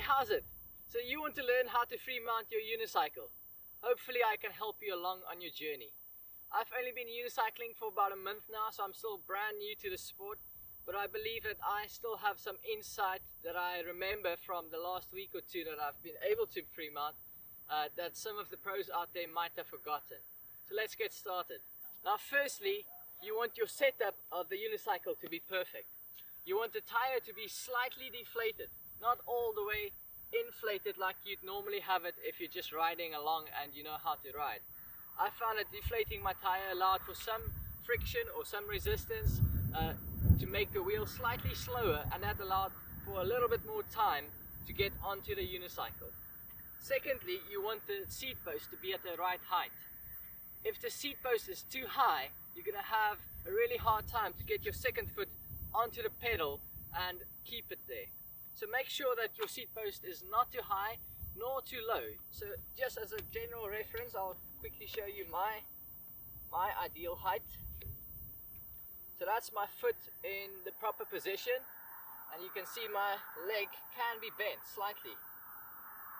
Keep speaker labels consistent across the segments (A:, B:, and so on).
A: how's it? So you want to learn how to free mount your unicycle. Hopefully I can help you along on your journey. I've only been unicycling for about a month now, so I'm still brand new to the sport, but I believe that I still have some insight that I remember from the last week or two that I've been able to free mount that some of the pros out there might have forgotten. So let's get started. Now firstly, you want your setup of the unicycle to be perfect. You want the tire to be slightly deflated, not all the way inflated like you'd normally have it if you're just riding along and you know how to ride. I found that deflating my tire allowed for some friction or some resistance to make the wheel slightly slower, and that allowed for a little bit more time to get onto the unicycle. Secondly, you want the seat post to be at the right height. If the seat post is too high, you're going to have a really hard time to get your second foot onto the pedal and keep it there. So make sure that your seat post is not too high nor too low. So just as a general reference, I'll quickly show you my ideal height. So that's my foot in the proper position, and you can see my leg can be bent slightly.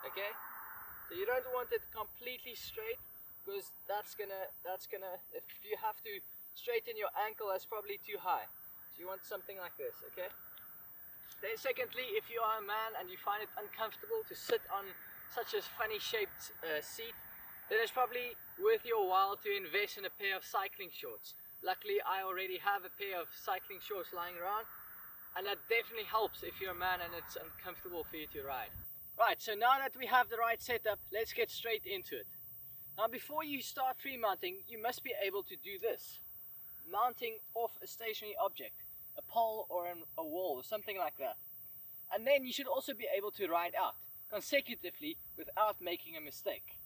A: Okay, so you don't want it completely straight, because that's gonna if you have to straighten your ankle, that's probably too high. So you want something like this. Okay, then secondly, if you are a man and you find it uncomfortable to sit on such a funny shaped seat, then it's probably worth your while to invest in a pair of cycling shorts. Luckily I already have a pair of cycling shorts lying around, and that definitely helps if you're a man and it's uncomfortable for you to ride. Right, so now that we have the right setup, let's get straight into it. Now before you start free mounting, you must be able to do this. Mounting off a stationary object, a pole or a wall or something like that. And then you should also be able to ride out consecutively without making a mistake.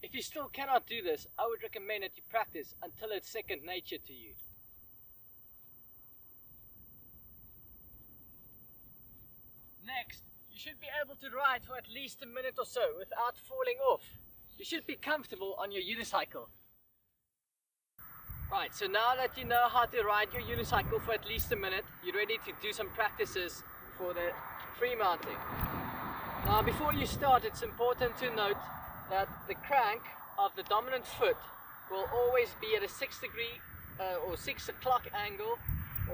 A: If you still cannot do this, I would recommend that you practice until it's second nature to you. Next, you should be able to ride for at least a minute or so without falling off. You should be comfortable on your unicycle. Right, so now that you know how to ride your unicycle for at least a minute, you're ready to do some practices for the free mounting. Now before you start, it's important to note that the crank of the dominant foot will always be at a 6 degree or 6 o'clock angle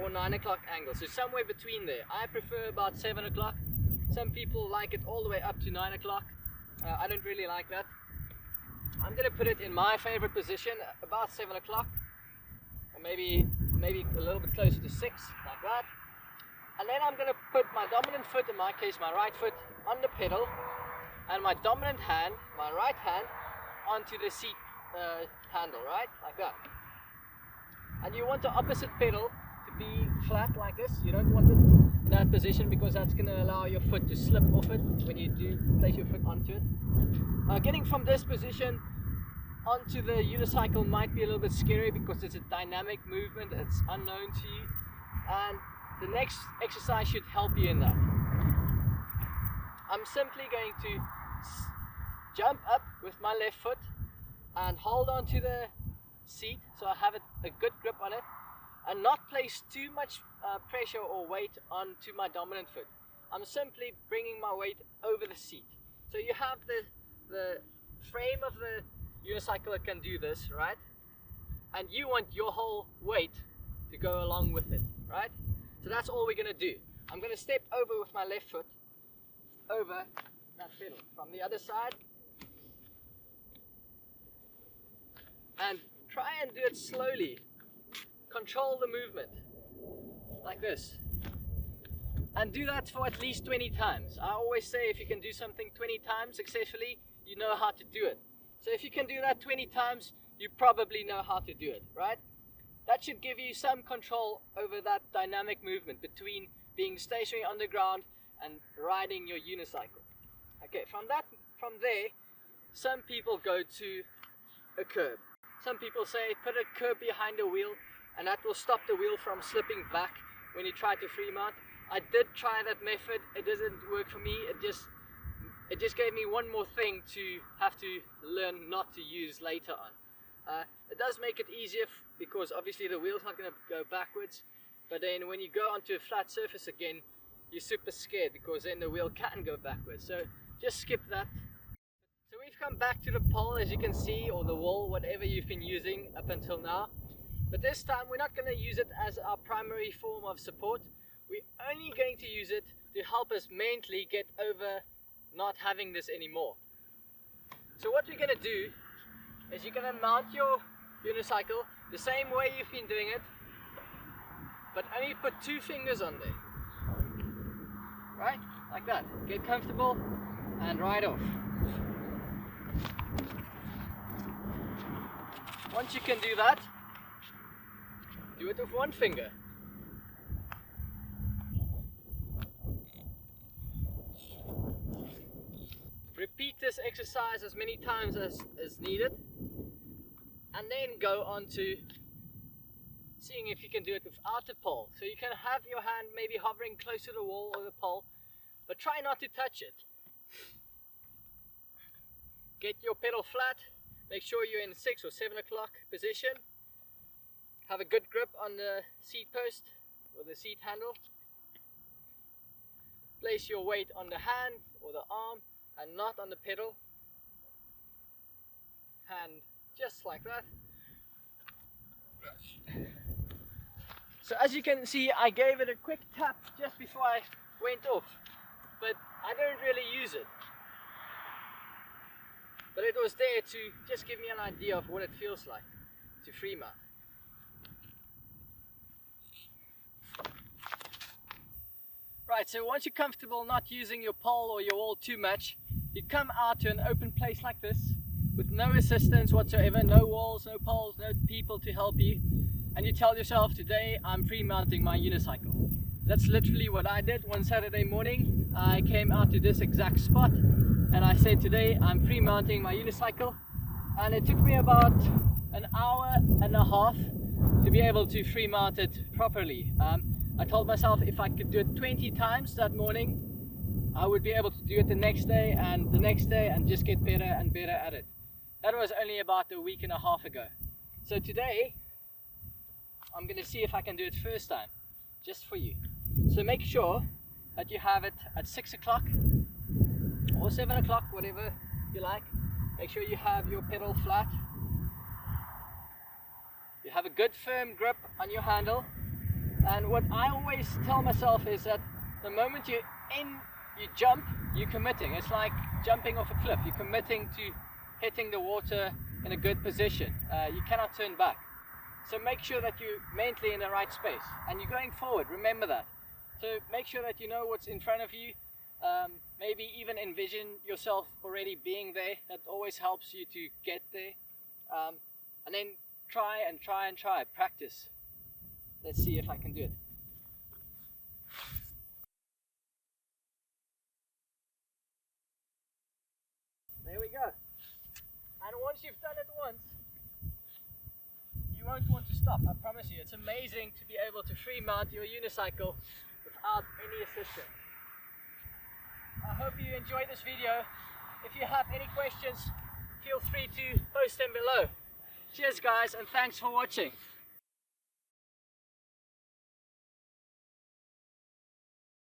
A: or 9 o'clock angle, so somewhere between there. I prefer about 7 o'clock. Some people like it all the way up to 9 o'clock. I don't really like that. I'm going to put it in my favorite position about 7 o'clock, or maybe a little bit closer to 6, like that. And then I'm going to put my dominant foot, in my case my right foot, on the pedal, and my dominant hand, my right hand, onto the seat handle, right? Like that. And you want the opposite pedal to be flat like this. You don't want it in that position, because that's going to allow your foot to slip off it when you do place your foot onto it. Getting from this position onto the unicycle might be a little bit scary because it's a dynamic movement, it's unknown to you, and the next exercise should help you in that. I'm simply going to jump up with my left foot and hold on to the seat so I have a good grip on it, and not place too much pressure or weight onto my dominant foot. I'm simply bringing my weight over the seat. So you have the frame of the unicycle that can do this, right? And you want your whole weight to go along with it, right? So that's all we're going to do. I'm going to step over with my left foot over that pedal from the other side, and try and do it slowly. Control the movement like this, and do that for at least 20 times. I always say if you can do something 20 times successfully, you know how to do it. So if you can do that 20 times, you probably know how to do it, right? That should give you some control over that dynamic movement between being stationary on the ground and riding your unicycle. Okay, from there, some people go to a curb. Some people say put a curb behind the wheel, and that will stop the wheel from slipping back when you try to free mount. I did try that method. It doesn't work for me. It just gave me one more thing to have to learn not to use later on. It does make it easier because obviously the wheel's not going to go backwards, but then when you go onto a flat surface again, you're super scared, because then the wheel can go backwards. So just skip that. So we've come back to the pole, as you can see, or the wall, whatever you've been using up until now. But this time we're not going to use it as our primary form of support. We're only going to use it to help us mentally get over not having this anymore. So what we're going to do is you're going to mount your unicycle the same way you've been doing it, but only put 2 fingers on there. Right? Like that. Get comfortable and ride off. Once you can do that, do it with 1 finger. Repeat this exercise as many times as needed, and then go on to seeing if you can do it without the pole. So you can have your hand maybe hovering close to the wall or the pole, but try not to touch it. Get your pedal flat, make sure you're in 6 or 7 o'clock position. Have a good grip on the seat post or the seat handle. Place your weight on the hand or the arm and not on the pedal. Hand just like that. So as you can see, I gave it a quick tap just before I went off, but I don't really use it. But it was there to just give me an idea of what it feels like to free mount. Right, so once you're comfortable not using your pole or your wall too much, you come out to an open place like this with no assistance whatsoever, no walls, no poles, no people to help you, and you tell yourself, today I'm free mounting my unicycle. That's literally what I did one Saturday morning. I came out to this exact spot and I said, today I'm free mounting my unicycle, and it took me about an hour and a half to be able to free mount it properly. I told myself if I could do it 20 times that morning, I would be able to do it the next day and the next day and just get better and better at it. That was only about a week and a half ago. So today, I'm going to see if I can do it first time, just for you. So make sure that you have it at 6 o'clock or 7 o'clock, whatever you like. Make sure you have your pedal flat. You have a good firm grip on your handle. And what I always tell myself is that the moment you jump, you're committing. It's like jumping off a cliff. You're committing to hitting the water in a good position. You cannot turn back. So make sure that you're mentally in the right space. And you're going forward, remember that. So make sure that you know what's in front of you. Maybe even envision yourself already being there. That always helps you to get there. And then try and try and try. Practice. Let's see if I can do it. There we go. And once you've done it once, you won't want to stop, I promise you. It's amazing to be able to free mount your unicycle without any assistance. I hope you enjoyed this video. If you have any questions, feel free to post them below. Cheers guys, and thanks for watching.